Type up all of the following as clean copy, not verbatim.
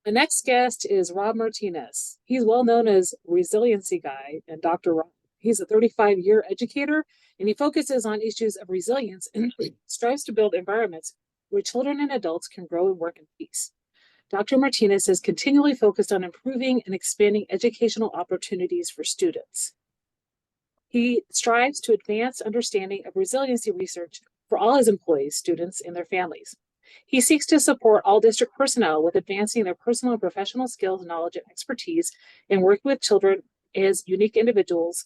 The next guest is Rob Martinez. He's well known as Resiliency Guy and Dr. Rob. He's a 35-year educator, and he focuses on issues of resilience and strives to build environments where children and adults can grow and work in peace. Dr. Martinez has continually focused on improving and expanding educational opportunities for students. He strives to advance understanding of resiliency research for all his employees, students, and their families. He seeks to support all district personnel with advancing their personal and professional skills, knowledge, and expertise in working with children as unique individuals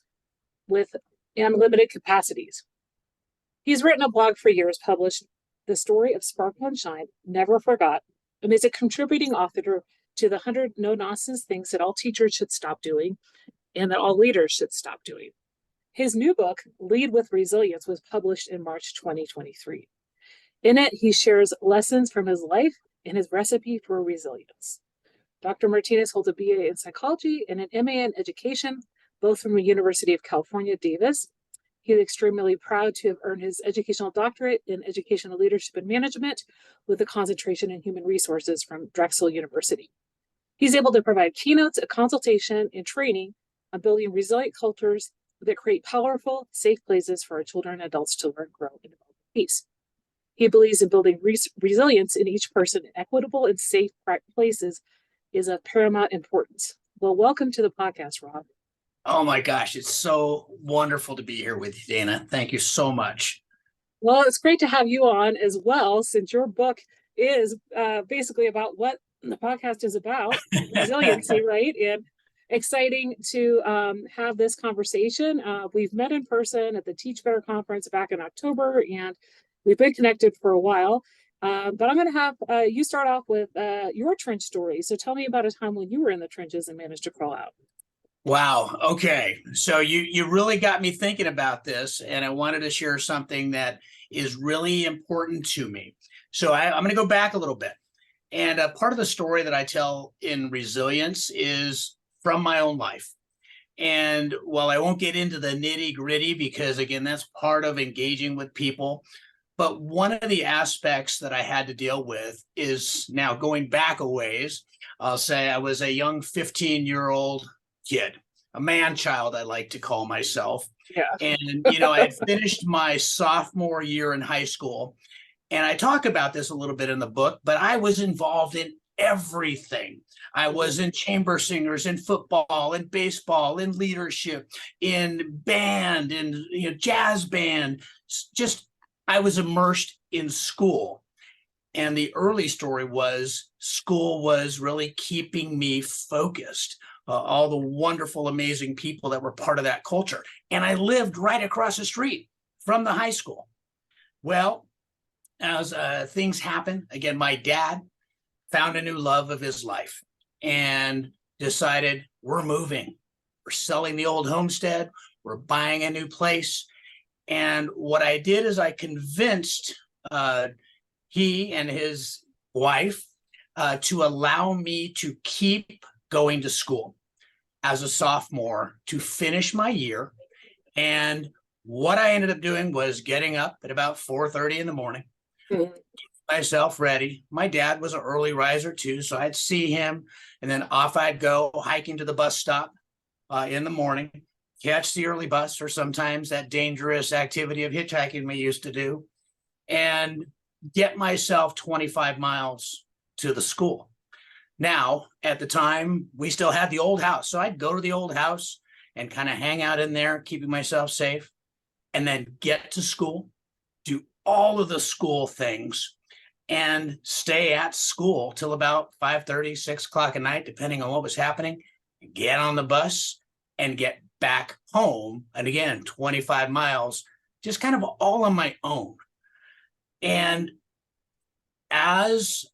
with unlimited capacities. He's written a blog for years, published The Story of Sparkle and Shine, Never Forgot, and is a contributing author to the 100 no-nonsense things that all teachers should stop doing and that all leaders should stop doing. His new book, Lead with Resilience, was published in March 2023. In it, he shares lessons from his life and his recipe for resilience. Dr. Martinez holds a BA in psychology and an MA in education, both from the University of California, Davis. He is extremely proud to have earned his educational doctorate in educational leadership and management with a concentration in human resources from Drexel University. He's able to provide keynotes, a consultation, and training on building resilient cultures that create powerful, safe places for our children and adults to learn, grow, and develop peace. He believes in building resilience in each person. Equitable and safe places is of paramount importance. Well, welcome to the podcast, Rob. Oh my gosh, it's so wonderful to be here with you, Dana. Thank you so much. Well, it's great to have you on as well, since your book is basically about what the podcast is about, resiliency, right? And exciting to have this conversation. We've met in person at the Teach Better conference back in October, and we've been connected for a while. But I'm going to have you start off with your trench story. So tell me about a time when you were in the trenches and managed to crawl out. Wow. Okay. So you really got me thinking about this, and I wanted to share something that is really important to me. So I'm going to go back a little bit. And part of the story that I tell in Resilience is from my own life. And while I won't get into the nitty gritty, because again, that's part of engaging with people, but one of the aspects that I had to deal with is now going back a ways. I'll say I was a young 15-year-old kid, a man child, I like to call myself. Yeah. And, I had finished my sophomore year in high school. And I talk about this a little bit in the book, but I was involved in everything. I was in chamber singers, in football, in baseball, in leadership, in band, in jazz band. Just I was immersed in school. And the early story was school was really keeping me focused. All the wonderful, amazing people that were part of that culture. And I lived right across the street from the high school. Well, as things happen, again, my dad found a new love of his life and decided we're moving. We're selling the old homestead. We're buying a new place. And what I did is I convinced he and his wife to allow me to keep going to school as a sophomore to finish my year. And what I ended up doing was getting up at about 4:30 in the morning, getting myself ready. My dad was an early riser too, so I'd see him, and then off I'd go hiking to the bus stop in the morning, catch the early bus, or sometimes that dangerous activity of hitchhiking we used to do, and get myself 25 miles to the school. Now, at the time, we still had the old house. So I'd go to the old house and kind of hang out in there, keeping myself safe, and then get to school, do all of the school things, and stay at school till about 5:30, 6 o'clock at night, depending on what was happening, get on the bus and get back home. And again, 25 miles, just kind of all on my own. And as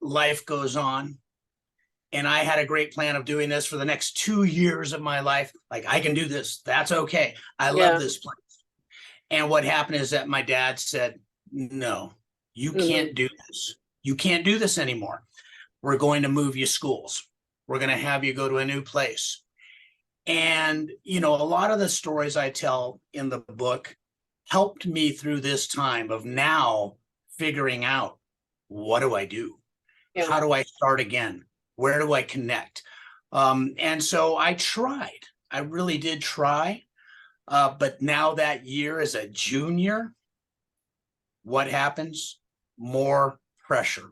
life goes on, and I had a great plan of doing this for the next 2 years of my life. Like, I can do this. That's okay. I love this place. And what happened is that my dad said, no, you can't do this. You can't do this anymore. We're going to move you schools. We're going to have you go to a new place. And, a lot of the stories I tell in the book helped me through this time of now figuring out, what do I do? Yeah. How do I start again? Where do I connect? And so I tried. I really did try. But now that year as a junior, what happens? More pressure,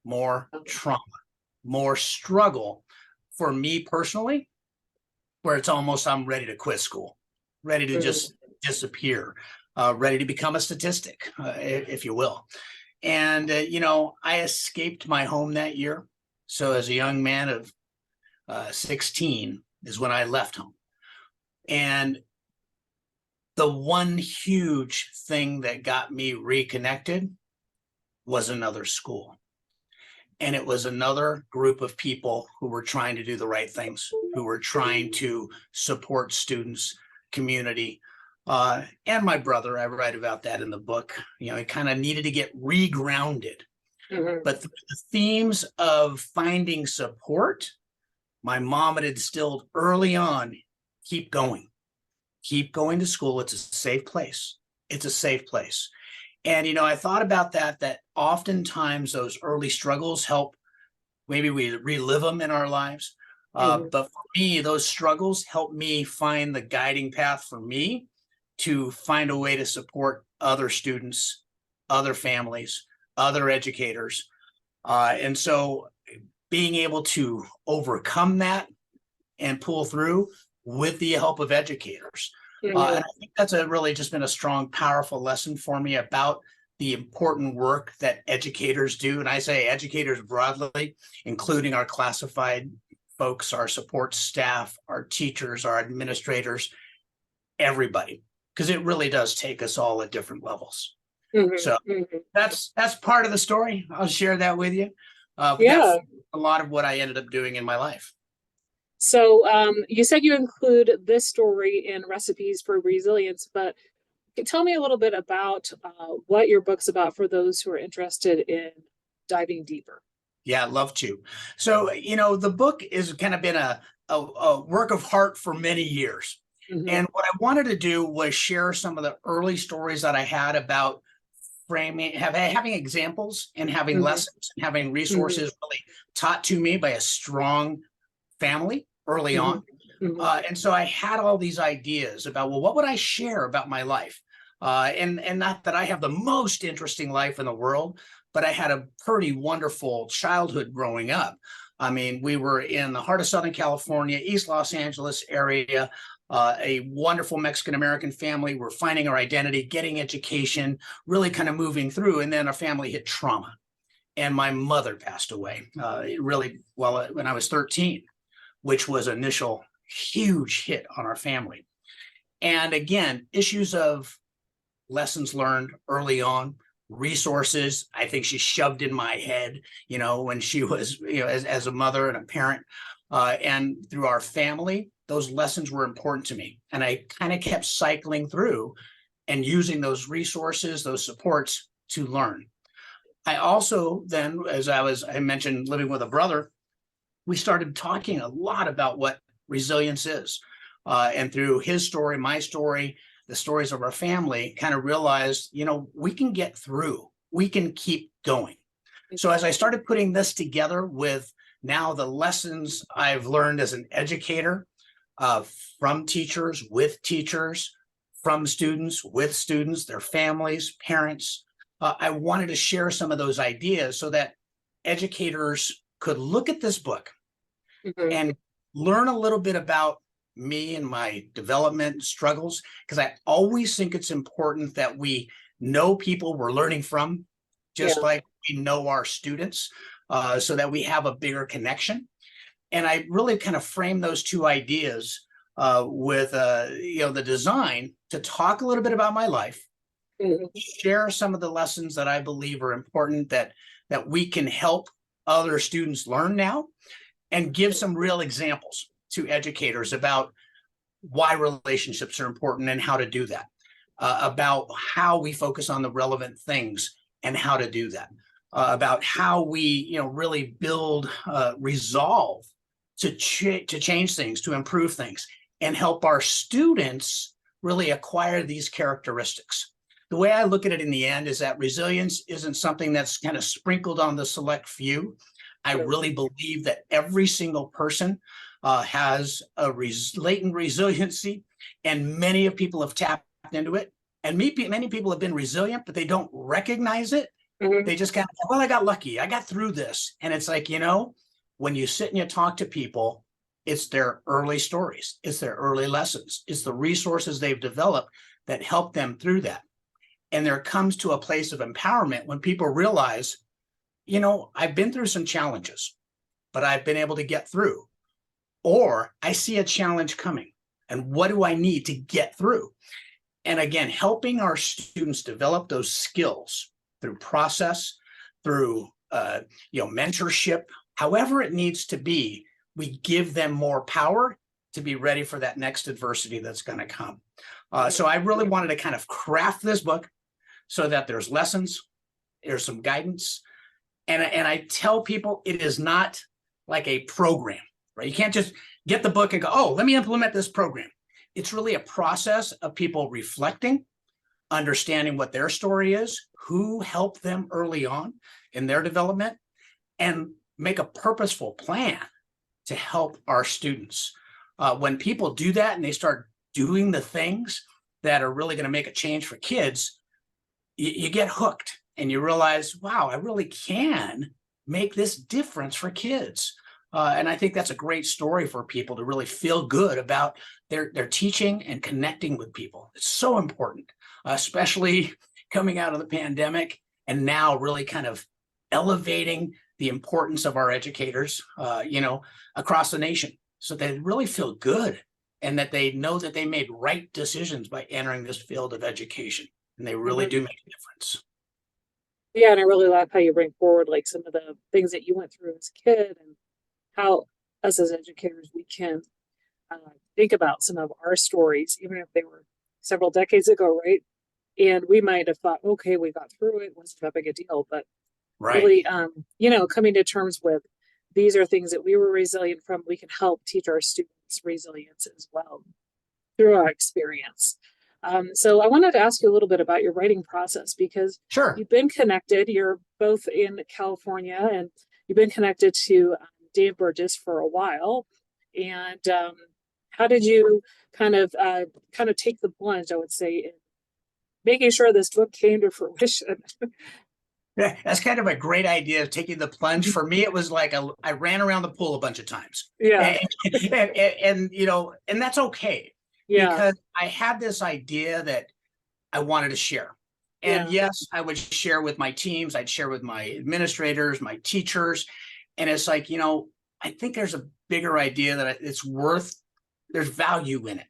more trauma, more struggle for me personally, where it's almost I'm ready to quit school, ready to just disappear, ready to become a statistic, if you will. And, I escaped my home that year. So as a young man of 16 is when I left home. And the one huge thing that got me reconnected was another school. And it was another group of people who were trying to do the right things, who were trying to support students, community. And my brother, I write about that in the book. He kind of needed to get regrounded. But the themes of finding support, my mom had instilled early on, keep going to school. It's a safe place. It's a safe place. And, I thought about that oftentimes those early struggles help, maybe we relive them in our lives. But for me, those struggles help me find the guiding path for me to find a way to support other students, other families, other educators. And so being able to overcome that and pull through with the help of educators. And I think that's really just been a strong, powerful lesson for me about the important work that educators do. And I say educators broadly, including our classified folks, our support staff, our teachers, our administrators, everybody, because it really does take us all at different levels. So that's part of the story. I'll share that with you. That's a lot of what I ended up doing in my life. So you said you include this story in Recipes for Resilience, but tell me a little bit about what your book's about for those who are interested in diving deeper. Yeah, I'd love to. So, the book has kind of been a work of heart for many years. And what I wanted to do was share some of the early stories that I had about framing, having examples and having lessons and having resources really taught to me by a strong family early on. And so I had all these ideas about, well, what would I share about my life? And not that I have the most interesting life in the world, but I had a pretty wonderful childhood growing up. I mean, we were in the heart of Southern California, East Los Angeles area, a wonderful Mexican-American family. We're finding our identity, getting education, really kind of moving through. And then our family hit trauma. And my mother passed away when I was 13, which was an initial huge hit on our family. And again, issues of lessons learned early on, resources, I think she shoved in my head, when she was, as a mother and a parent, and through our family, those lessons were important to me. And I kind of kept cycling through and using those resources, those supports to learn. I also then, as I mentioned, living with a brother, we started talking a lot about what resilience is. And through his story, my story, the stories of our family, kind of realized, we can get through, we can keep going. So as I started putting this together with now the lessons I've learned as an educator, from teachers, with teachers, from students, with students, their families, parents, I wanted to share some of those ideas so that educators could look at this book and learn a little bit about me and my development struggles, because I always think it's important that we know people we're learning from, just like we know our students, so that we have a bigger connection. And I really kind of frame those two ideas with the design to talk a little bit about my life, share some of the lessons that I believe are important that we can help other students learn now, and give some real examples to educators about why relationships are important and how to do that, about how we focus on the relevant things and how to do that, about how we really build resolve to change things, to improve things, and help our students really acquire these characteristics. The way I look at it in the end is that resilience isn't something that's kind of sprinkled on the select few. I really believe that every single person has a latent resiliency, and many of people have tapped into it. And many people have been resilient, but they don't recognize it. They just kind of, well, I got lucky. I got through this. And it's like, when you sit and you talk to people, it's their early stories. It's their early lessons. It's the resources they've developed that help them through that. And there comes to a place of empowerment when people realize, I've been through some challenges, but I've been able to get through. Or I see a challenge coming, and what do I need to get through? And again, helping our students develop those skills through process, through mentorship, however it needs to be, we give them more power to be ready for that next adversity that's going to come. So I really wanted to kind of craft this book so that there's lessons, there's some guidance. And I tell people it is not like a program, right? You can't just get the book and go, oh, let me implement this program. It's really a process of people reflecting, understanding what their story is, who helped them early on in their development, and make a purposeful plan to help our students. When people do that and they start doing the things that are really going to make a change for kids, you get hooked and you realize, wow, I really can make this difference for kids. And I think that's a great story for people to really feel good about their teaching and connecting with people. It's so important, especially coming out of the pandemic and now really kind of elevating the importance of our educators, across the nation, so they really feel good and that they know that they made right decisions by entering this field of education, and they really do make a difference. Yeah, and I really like how you bring forward like some of the things that you went through as a kid, and how us as educators, we can think about some of our stories, even if they were several decades ago, right? And we might have thought, okay, we got through it, wasn't that big a deal, but really, coming to terms with these are things that we were resilient from, we can help teach our students resilience as well through our experience. So I wanted to ask you a little bit about your writing process, because you've been connected, you're both in California, and you've been connected to Dave Burgess for a while. And how did you kind of take the plunge, I would say, in making sure this book came to fruition? Yeah, that's kind of a great idea of taking the plunge. For me, it was like I ran around the pool a bunch of times. Yeah. And that's okay. Yeah. Because I had this idea that I wanted to share. And yes, I would share with my teams, I'd share with my administrators, my teachers. And it's like, I think there's a bigger idea that there's value in it.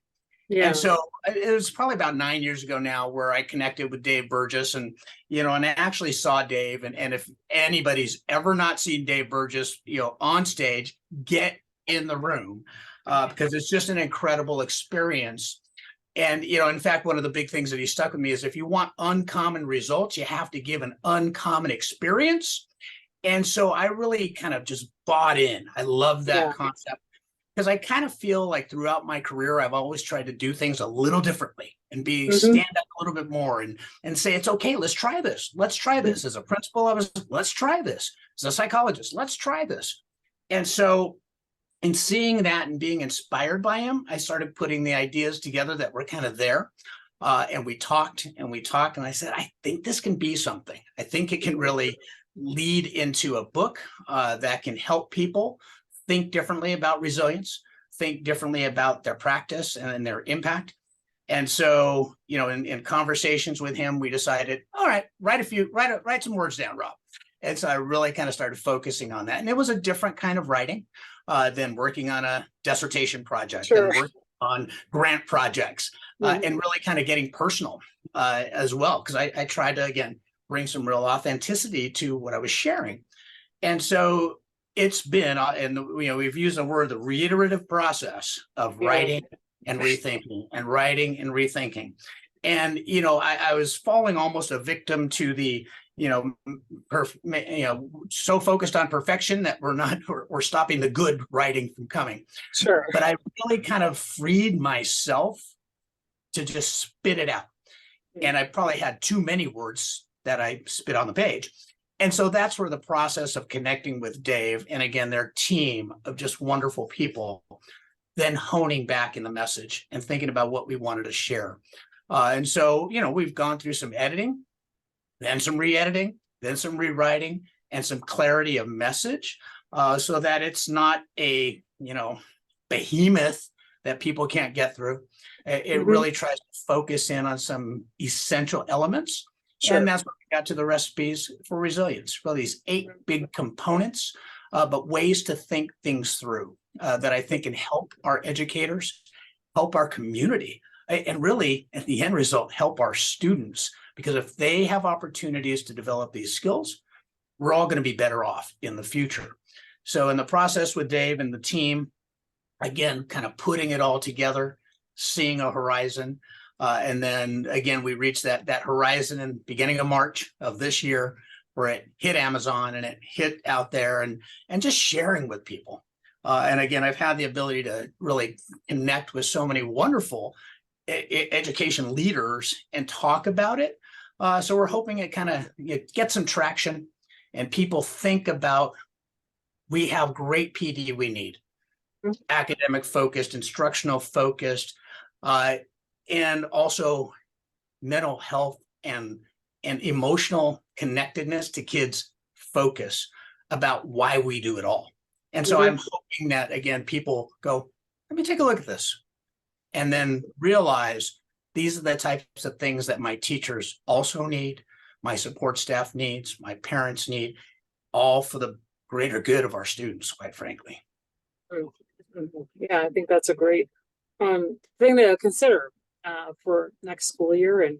Yeah. And so it was probably about 9 years ago now where I connected with Dave Burgess, and I actually saw Dave. And if anybody's ever not seen Dave Burgess, on stage, get in the room, because it's just an incredible experience. And, in fact, one of the big things that he stuck with me is if you want uncommon results, you have to give an uncommon experience. And so I really kind of just bought in. I love that concept. Because I kind of feel like throughout my career, I've always tried to do things a little differently and stand up a little bit more and say, it's okay, let's try this. Let's try this. As a principal, let's try this. As a psychologist, let's try this. And so in seeing that and being inspired by him, I started putting the ideas together that were kind of there. And we talked and I said, I think this can be something. I think it can really lead into a book that can help people think differently about resilience, think differently about their practice and their impact. And so, in conversations with him, we decided, all right, write some words down, Rob. And so I really kind of started focusing on that. And it was a different kind of writing than working on a dissertation project, and working on grant projects, and really kind of getting personal as well. Because I tried to, again, bring some real authenticity to what I was sharing. And so it's been, and we've used the word, the reiterative process of writing and rethinking and writing and rethinking. And, I was falling almost a victim to the, so focused on perfection that we're stopping the good writing from coming. Sure. But I really kind of freed myself to just spit it out. And I probably had too many words that I spit on the page. And so that's where the process of connecting with Dave and again, their team of just wonderful people, then honing back in the message and thinking about what we wanted to share. And so, we've gone through some editing, then some re-editing, then some rewriting, and some clarity of message, so that it's not a, behemoth that people can't get through. It really tries to focus in on some essential elements. Sure. And that's what we got to the recipes for resilience. Well, these 8 big components, but ways to think things through that I think can help our educators, help our community, and really, at the end result, help our students. Because if they have opportunities to develop these skills, we're all going to be better off in the future. So in the process with Dave and the team, again, kind of putting it all together, seeing a horizon. And then again, we reached that horizon in the beginning of March of this year, where it hit Amazon and it hit out there and just sharing with people. And again, I've had the ability to really connect with so many wonderful education leaders and talk about it. So we're hoping it kind of gets some traction and people think about, we have great PD we need, academic focused, instructional focused, and also mental health and emotional connectedness to kids focus about why we do it all. And so I'm hoping that, again, people go, let me take a look at this, and then realize these are the types of things that my teachers also need, my support staff needs, my parents need, all for the greater good of our students, quite frankly. Yeah, I think that's a great thing to consider for next school year, and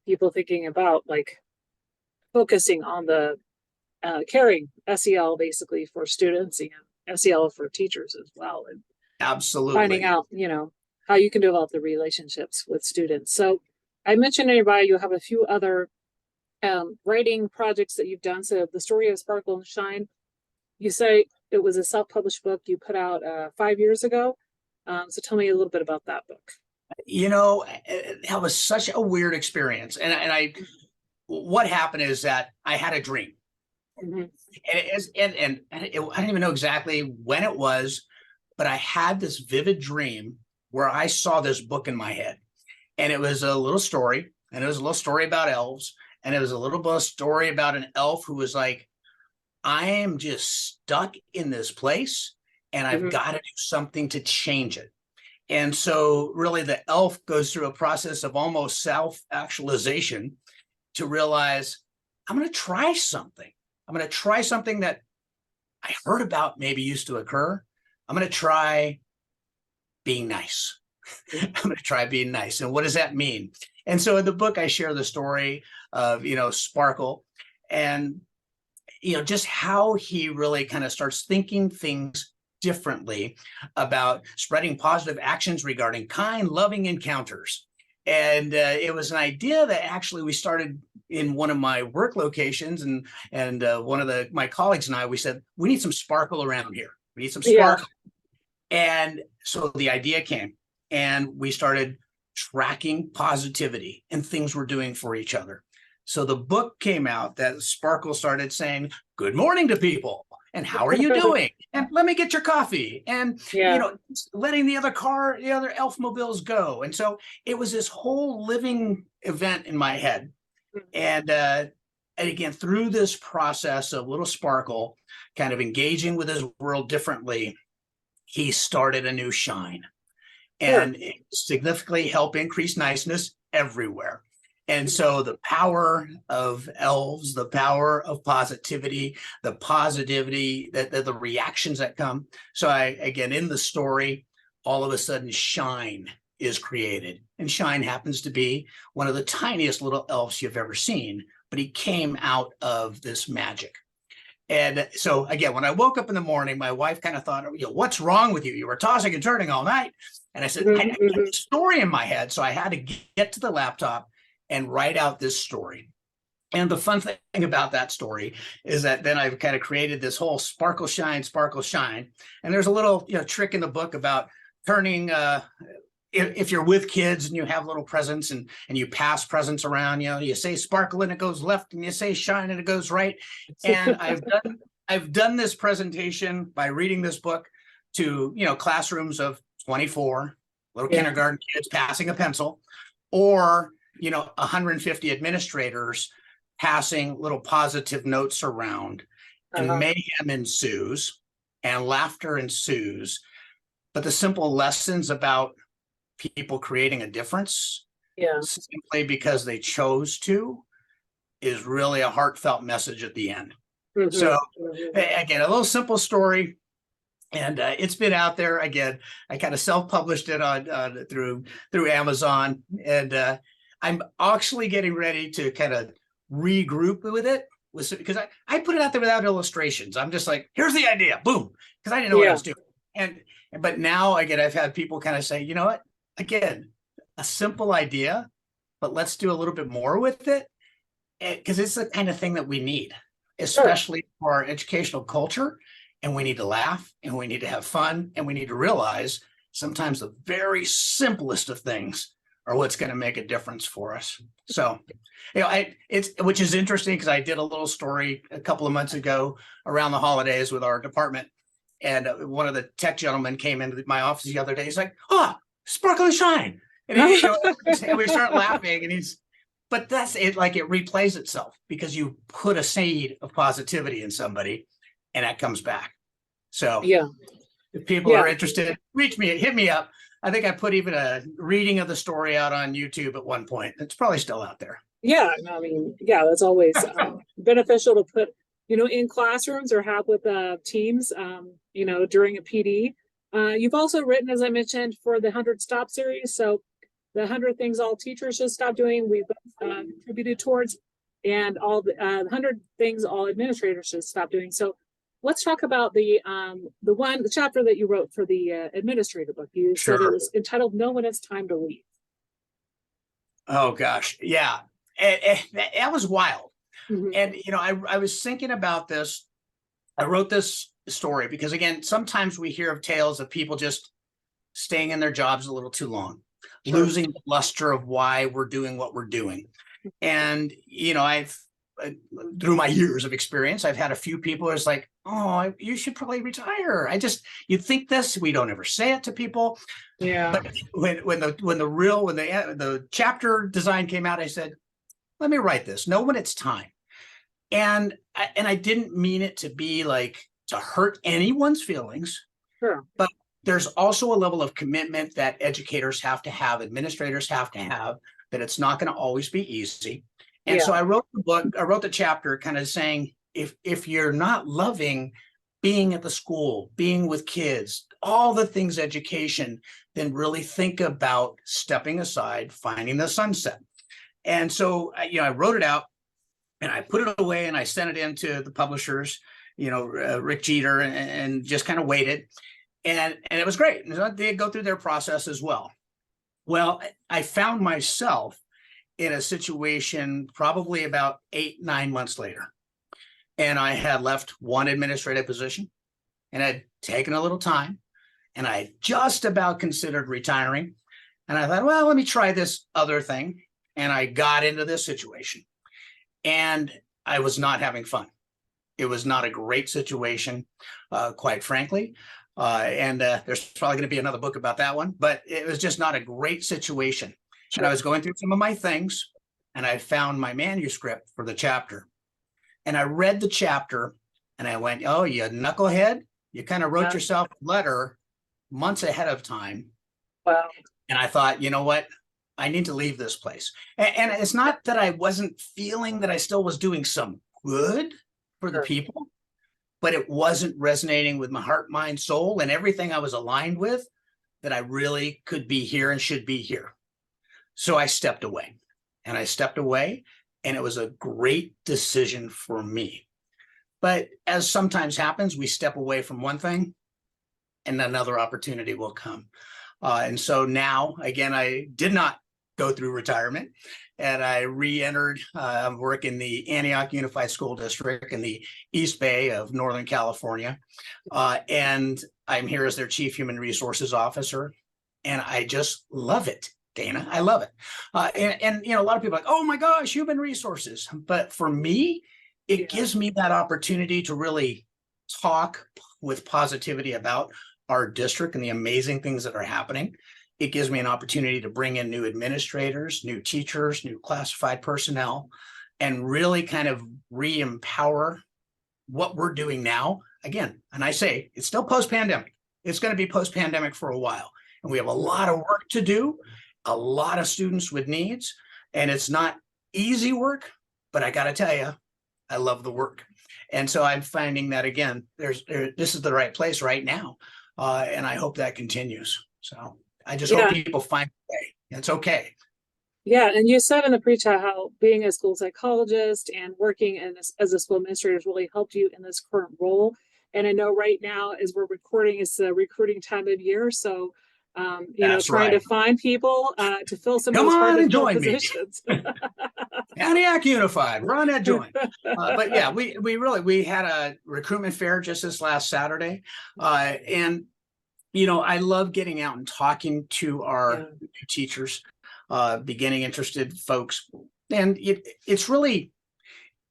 people thinking about like focusing on the caring SEL basically for students and SEL for teachers as well, and absolutely finding out, how you can develop the relationships with students. So I mentioned in your bio, you have a few other writing projects that you've done. So the story of Sparkle and Shine, you say it was a self-published book you put out 5 years ago. So tell me a little bit about that book. That was such a weird experience. And what happened is that I had a dream. And I don't even know exactly when it was, but I had this vivid dream where I saw this book in my head. And it was a little story, and it was a little story about elves. And it was a little bit of story about an elf who was like, I am just stuck in this place and I've got to do something to change it. And so really the elf goes through a process of almost self-actualization to realize, I'm going to try something. I'm going to try something that I heard about maybe used to occur. I'm going to try being nice. I'm going to try being nice. And what does that mean? And so in the book, I share the story of, Sparkle and, just how he really kind of starts thinking things differently about spreading positive actions regarding kind, loving encounters. And it was an idea that actually we started in one of my work locations, and one of my colleagues and I, we said, we need some sparkle around here. We need some sparkle. Yeah. And so the idea came, and we started tracking positivity and things we're doing for each other. So the book came out that Sparkle started saying, good morning to people. And how are you doing? And let me get your coffee. And, letting the other elf mobiles go. And so it was this whole living event in my head. And again, through this process of little Sparkle kind of engaging with his world differently, he started a new shine. And it significantly helped increase niceness everywhere. And so the power of elves, the power of positivity, the positivity, the reactions that come. So again, in the story, all of a sudden shine is created. And Shine happens to be one of the tiniest little elves you've ever seen, but he came out of this magic. And so again, when I woke up in the morning, my wife kind of thought, what's wrong with you? You were tossing and turning all night. And I said, I had a story in my head. So I had to get to the laptop and write out this story. And the fun thing about that story is that then I've kind of created this whole sparkle, shine. And there's a little trick in the book about turning if you're with kids and you have little presents and you pass presents around, you say sparkle and it goes left, and you say shine and it goes right. And I've done this presentation by reading this book to, classrooms of 24 little kindergarten kids passing a pencil, or 150 administrators passing little positive notes around, and mayhem ensues and laughter ensues. But the simple lessons about people creating a difference, simply because they chose to, is really a heartfelt message at the end. So again, a little simple story, and it's been out there. Again, I kind of self-published it on through Amazon, and I'm actually getting ready to kind of regroup with it, because I put it out there without illustrations. I'm just like, here's the idea, boom, because I didn't know what I was doing. But now, again, I've had people kind of say, you know what, again, a simple idea, but let's do a little bit more with it, because it's the kind of thing that we need, especially for our educational culture. And we need to laugh, and we need to have fun, and we need to realize sometimes the very simplest of things are what's going to make a difference for us. So, which is interesting, because I did a little story a couple of months ago around the holidays with our department. And one of the tech gentlemen came into my office the other day. He's like, "Oh, sparkle and shine." And, and we start laughing, and but that's it. Like, it replays itself, because you put a seed of positivity in somebody, and that comes back. So if people are interested, reach me, hit me up. I think I put even a reading of the story out on YouTube at one point. It's probably still out there. Yeah, I mean, that's always beneficial to put, in classrooms or have with teams, during a PD. You've also written, as I mentioned, for the 100 Stop series. So the 100 things all teachers should stop doing, we've contributed towards, and all the 100 things all administrators should stop doing. So let's talk about the chapter that you wrote for the administrator book. You said it was entitled "Know When It's Time to Leave." Oh gosh, yeah, that was wild. And I was thinking about this. I wrote this story because, again, sometimes we hear of tales of people just staying in their jobs a little too long, losing the luster of why we're doing what we're doing. And I've through my years of experience, I've had a few people who's like, "Oh, you should probably retire." You think this, we don't ever say it to people. But when the chapter design came out, I said, let me write this. Know when it's time. And I didn't mean it to be like to hurt anyone's feelings. But there's also a level of commitment that educators have to have, administrators have to have, that it's not going to always be easy. And so I wrote the book, I wrote the chapter kind of saying, if you're not loving being at the school, being with kids, all the things education, then really think about stepping aside, finding the sunset. And so, I wrote it out, and I put it away, and I sent it in to the publishers, Rick Jeter, and just kind of waited. And it was great. They go through their process as well. Well, I found myself in a situation probably about 8-9 months later. And I had left one administrative position, and I'd taken a little time, and I just about considered retiring. And I thought, well, let me try this other thing. And I got into this situation, and I was not having fun. It was not a great situation, quite frankly. And there's probably going to be another book about that one, but it was just not a great situation. And I was going through some of my things, and I found my manuscript for the chapter. And I read the chapter, and I went, "Oh, you knucklehead. You kind of wrote yourself a letter months ahead of time." Wow. And I thought, you know what? I need to leave this place. And it's not that I wasn't feeling that I still was doing some good for the people, but it wasn't resonating with my heart, mind, soul, and everything I was aligned with, that I really could be here and should be here. So I stepped away, and and it was a great decision for me. But as sometimes happens, we step away from one thing, and another opportunity will come. And so now, again, I did not go through retirement, and I re-entered work in the Antioch Unified School District in the East Bay of Northern California. And I'm here as their Chief Human Resources Officer. And I just love it, Dana. I love it. And a lot of people are like, oh my gosh, human resources. But for me, it gives me that opportunity to really talk with positivity about our district and the amazing things that are happening. It gives me an opportunity to bring in new administrators, new teachers, new classified personnel, and really kind of re-empower what we're doing now. Again, and I say it's still post-pandemic. It's going to be post-pandemic for a while. And we have a lot of work to do, a lot of students with needs, and it's not easy work, but I got to tell you, I love the work. And so I'm finding that, again, this is the right place right now. And I hope that continues. So I just hope people find a way. It's okay. Yeah, and you said in the pre-chat how being a school psychologist and working as a school administrator has really helped you in this current role. And I know right now, as we're recording, it's the recruiting time of year. So, trying to find people to fill some of those hard to fill positions. Antioch Unified, we're on that joint. But yeah, we had a recruitment fair just this last Saturday. And, I love getting out and talking to our teachers, beginning interested folks. And it's really,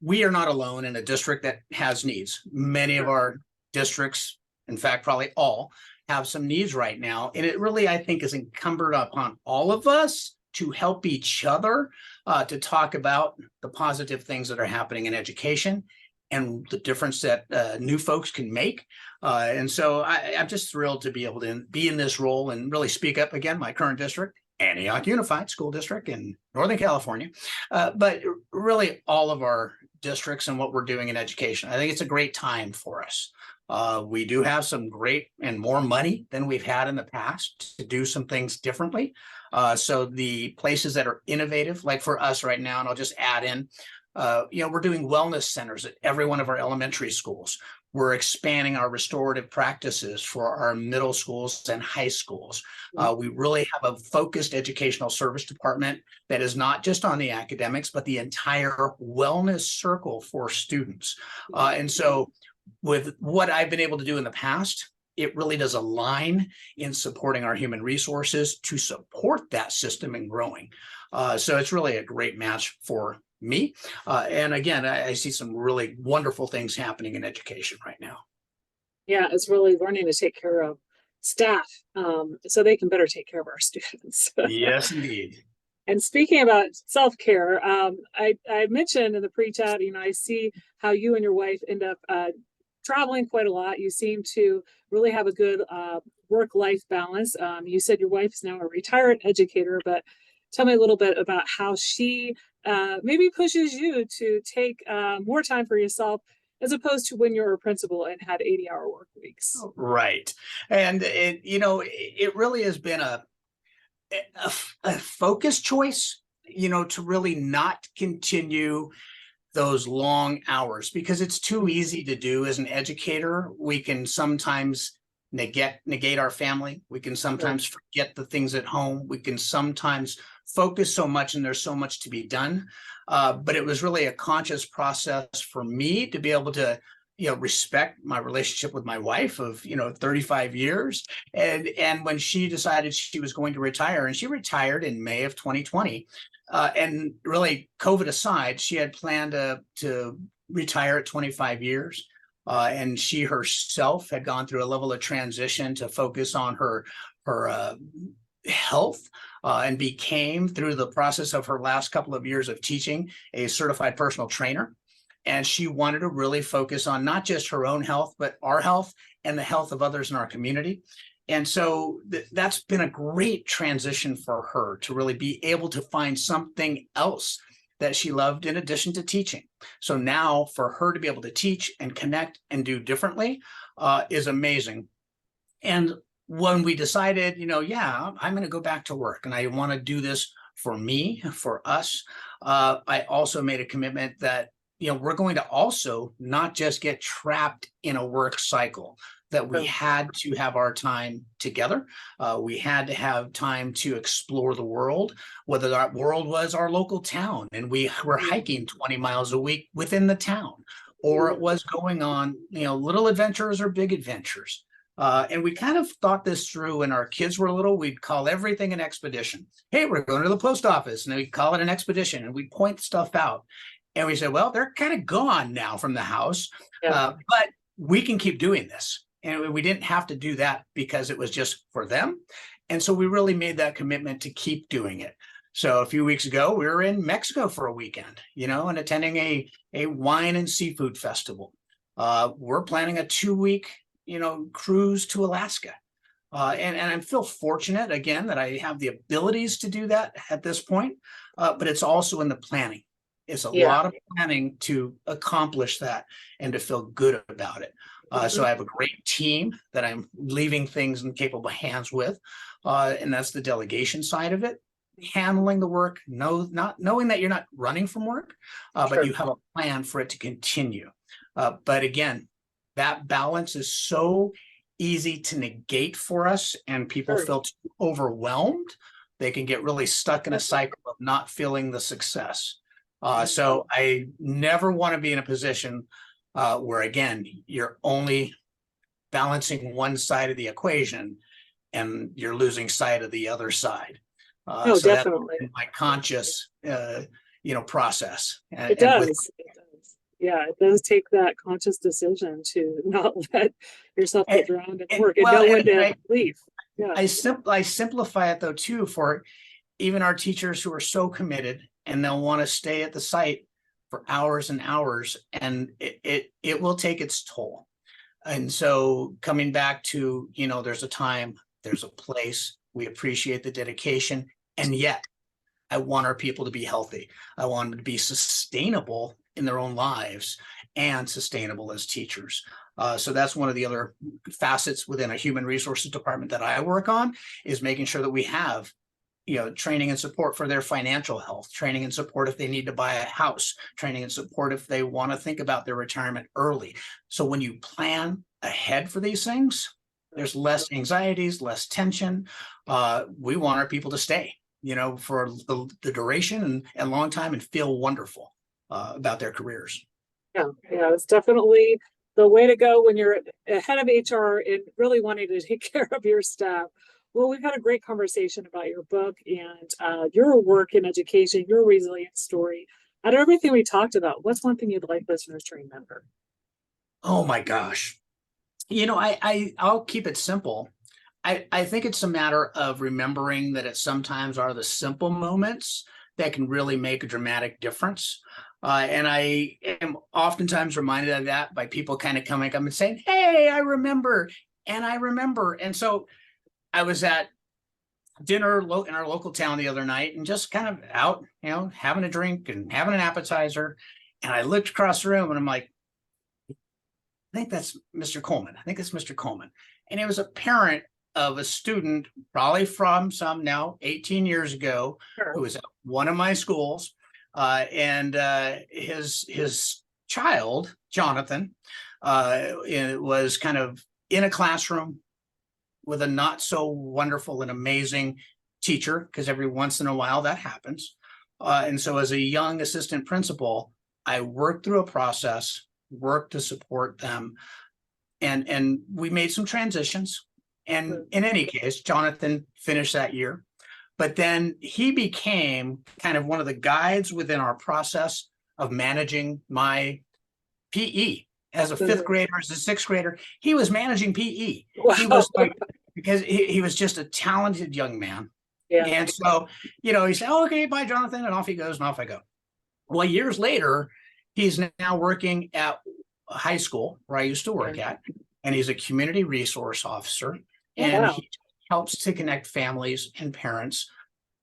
we are not alone in a district that has needs. Many of our districts, in fact, probably all, have some needs right now. And it really, I think, is incumbent upon all of us to help each other to talk about the positive things that are happening in education and the difference that new folks can make. And so I'm just thrilled to be able to be in this role and really speak up. Again, my current district, Antioch Unified School District in Northern California, but really all of our districts and what we're doing in education. I think it's a great time for us. We do have some great and more money than we've had in the past to do some things differently. So the places that are innovative, like for us right now, and I'll just add in, we're doing wellness centers at every one of our elementary schools. We're expanding our restorative practices for our middle schools and high schools. We really have a focused educational service department that is not just on the academics, but the entire wellness circle for students. And so with what I've been able to do in the past, it really does align in supporting our human resources to support that system and growing. So it's really a great match for me. And again, I see some really wonderful things happening in education right now. Yeah, it's really learning to take care of staff so they can better take care of our students. Yes, indeed. And speaking about self-care, I mentioned in the pre-chat, I see how you and your wife end up traveling quite a lot. You seem to really have a good work-life balance. You said your wife is now a retired educator, but tell me a little bit about how she maybe pushes you to take more time for yourself as opposed to when you were a principal and had 80-hour work weeks. Right. And it really has been a focus choice, to really not continue those long hours, because it's too easy to do as an educator. We can sometimes negate our family. We can sometimes forget the things at home. We can sometimes focus so much and there's so much to be done. But it was really a conscious process for me to be able to respect my relationship with my wife of 35 years. And when she decided she was going to retire, and she retired in May of 2020, and really COVID aside, she had planned to retire at 25 years. And she herself had gone through a level of transition to focus on her health, and became, through the process of her last couple of years of teaching, a certified personal trainer. And she wanted to really focus on not just her own health, but our health and the health of others in our community. And so that's been a great transition for her to really be able to find something else that she loved in addition to teaching. So now for her to be able to teach and connect and do differently is amazing. And when we decided, I'm going to go back to work and I want to do this for me, for us, I also made a commitment that we're going to also not just get trapped in a work cycle, that we had to have our time together. We had to have time to explore the world, whether that world was our local town and we were hiking 20 miles a week within the town, or it was going on, little adventures or big adventures. And we kind of thought this through when our kids were little. We'd call everything an expedition. Hey, we're going to the post office, and we'd call it an expedition, and we'd point stuff out. And we said, well, they're kind of gone now from the house, but we can keep doing this. And we didn't have to do that because it was just for them. And so we really made that commitment to keep doing it. So a few weeks ago, we were in Mexico for a weekend, and attending a wine and seafood festival. We're planning a 2-week, cruise to Alaska. And I feel fortunate, again, that I have the abilities to do that at this point, but it's also in the planning. It's a lot of planning to accomplish that and to feel good about it. So I have a great team that I'm leaving things in capable hands with, and that's the delegation side of it. Handling the work, not knowing that you're not running from work, but you have a plan for it to continue. But again, that balance is so easy to negate for us, and people feel too overwhelmed. They can get really stuck in a cycle of not feeling the success. So I never want to be in a position where, again, you're only balancing one side of the equation and you're losing sight of the other side. No, so definitely. That's my conscious, process. It does. Yeah, it does take that conscious decision to not let yourself get drowned in work and know when to leave. Yeah. I simplify it though too for even our teachers who are so committed and they'll want to stay at the site for hours and hours, and it will take its toll. And so coming back to, there's a time, there's a place, we appreciate the dedication, and yet I want our people to be healthy. I want them to be sustainable in their own lives and sustainable as teachers. So that's one of the other facets within a human resources department that I work on, is making sure that we have, training and support for their financial health, training and support if they need to buy a house, training and support if they want to think about their retirement early. So when you plan ahead for these things, there's less anxieties, less tension. We want our people to stay, for the duration and long time and feel wonderful about their careers. Yeah, it's definitely the way to go when you're ahead of HR and really wanting to take care of your staff. Well, we've had a great conversation about your book and your work in education, your resilience story. Out of everything we talked about, what's one thing you'd like listeners to remember? Oh my gosh. I'll keep it simple. I think it's a matter of remembering that it sometimes are the simple moments that can really make a dramatic difference. And I am oftentimes reminded of that by people kind of coming up and saying, hey, I remember. And so I was at dinner in our local town the other night and just kind of out, having a drink and having an appetizer. And I looked across the room and I'm like, I think that's Mr. Coleman. I think it's Mr. Coleman. And it was a parent of a student, probably from some now 18 years ago, who was at one of my schools. And his child, Jonathan, was kind of in a classroom with a not so wonderful and amazing teacher, because every once in a while that happens. And so as a young assistant principal, I worked through a process, worked to support them. And we made some transitions. And in any case, Jonathan finished that year. But then he became kind of one of the guides within our process of managing my PE. As a fifth grader, as a sixth grader, he was managing PE. Wow. He was because he was just a talented young man. Yeah. And so, he said, oh, okay, bye, Jonathan. And off he goes and off I go. Well, years later, he's now working at a high school where I used to work at, and he's a community resource officer. And he helps to connect families and parents.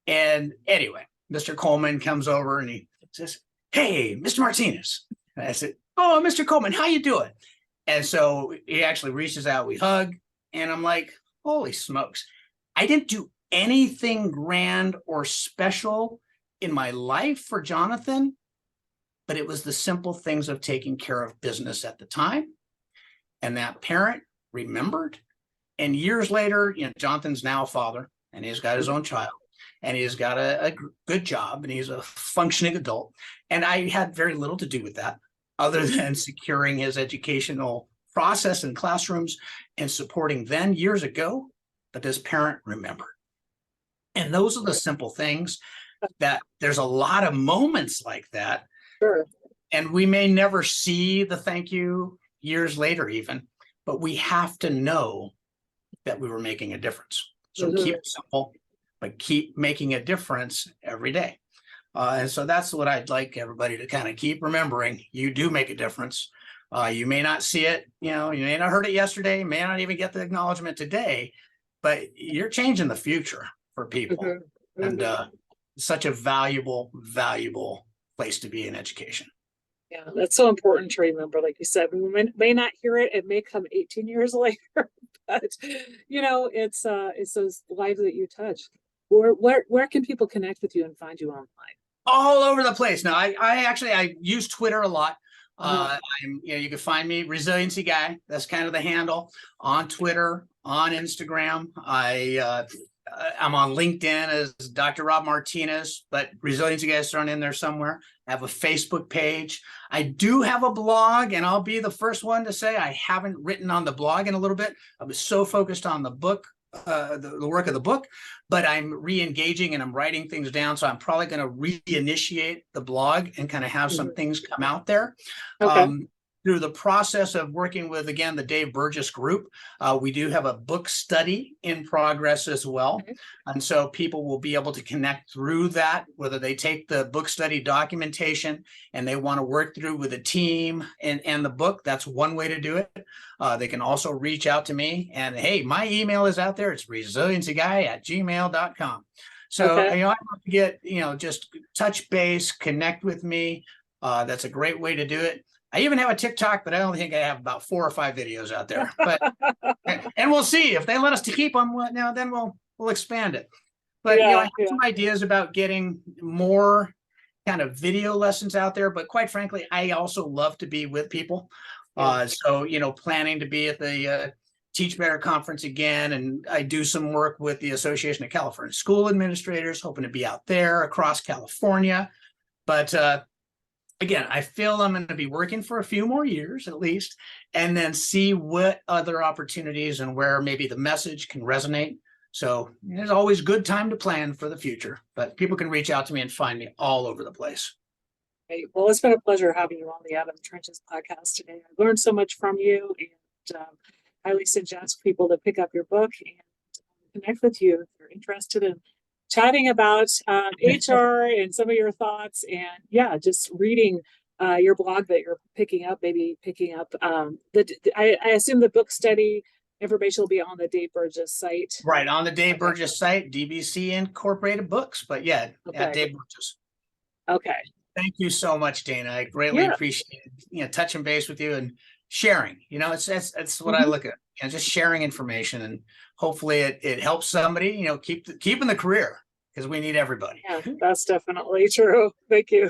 And anyway, Mr. Coleman comes over and he says, hey, Mr. Martinez. And I said, oh, Mr. Coleman, how you doing? And so he actually reaches out, we hug, and I'm like, holy smokes. I didn't do anything grand or special in my life for Jonathan, but it was the simple things of taking care of business at the time. And that parent remembered. And years later, Jonathan's now a father, and he's got his own child, and he's got a good job, and he's a functioning adult. And I had very little to do with that, other than securing his educational process in classrooms and supporting then years ago, but does parent remember? And those are the simple things that there's a lot of moments like that. Sure. And we may never see the thank you years later even, but we have to know that we were making a difference. So keep it simple, but keep making a difference every day. And so that's what I'd like everybody to kind of keep remembering. You do make a difference. You may not see it, you may not heard it yesterday, may not even get the acknowledgement today, but you're changing the future for people. And such a valuable place to be in education. Yeah, that's so important to remember. Like you said, we may not hear it. It may come 18 years later, but it's those lives that you touch. Where can people connect with you and find you online? All over the place. Now, I use Twitter a lot. You can find me Resiliency Guy. That's kind of the handle on Twitter, on Instagram. I'm on LinkedIn as Dr. Rob Martinez, but Resiliency Guy is thrown in there somewhere. I have a Facebook page. I do have a blog, and I'll be the first one to say I haven't written on the blog in a little bit. I was so focused on the book, the work of the book, but I'm re-engaging and I'm writing things down. So I'm probably going to reinitiate the blog and kind of have some things come out there. Okay. Through the process of working with, again, the Dave Burgess group, we do have a book study in progress as well. Okay. And so people will be able to connect through that, whether they take the book study documentation and they want to work through with a team and the book. That's one way to do it. They can also reach out to me, and hey, my email is out there. It's resiliencyguy@gmail.com. So, Okay. I'd love to get, just touch base, connect with me. That's a great way to do it. I even have a TikTok, but I only think I have about 4 or 5 videos out there. But and we'll see if they let us to keep them. Now, then we'll expand it. But I have some ideas about getting more kind of video lessons out there. But quite frankly, I also love to be with people. So planning to be at the Teach Better conference again, and I do some work with the Association of California School Administrators, hoping to be out there across California. But again, I feel I'm going to be working for a few more years at least, and then see what other opportunities and where maybe the message can resonate. So there's always good time to plan for the future, but people can reach out to me and find me all over the place. Great. Well, it's been a pleasure having you on the Out of the Trenches podcast today. I learned so much from you, and highly suggest people to pick up your book and connect with you if you're interested in chatting about HR and some of your thoughts, and just reading your blog that you're picking up, maybe picking up I assume the book study information will be on the Dave Burgess site. Right, on the Dave Burgess site, DBC Incorporated Books, but at Dave Burgess. Okay. Thank you so much, Dana. I greatly appreciate touching base with you and sharing. It's what I look at. Just sharing information, and hopefully it helps somebody. Keeping the career, because we need everybody. Yeah, that's definitely true. Thank you.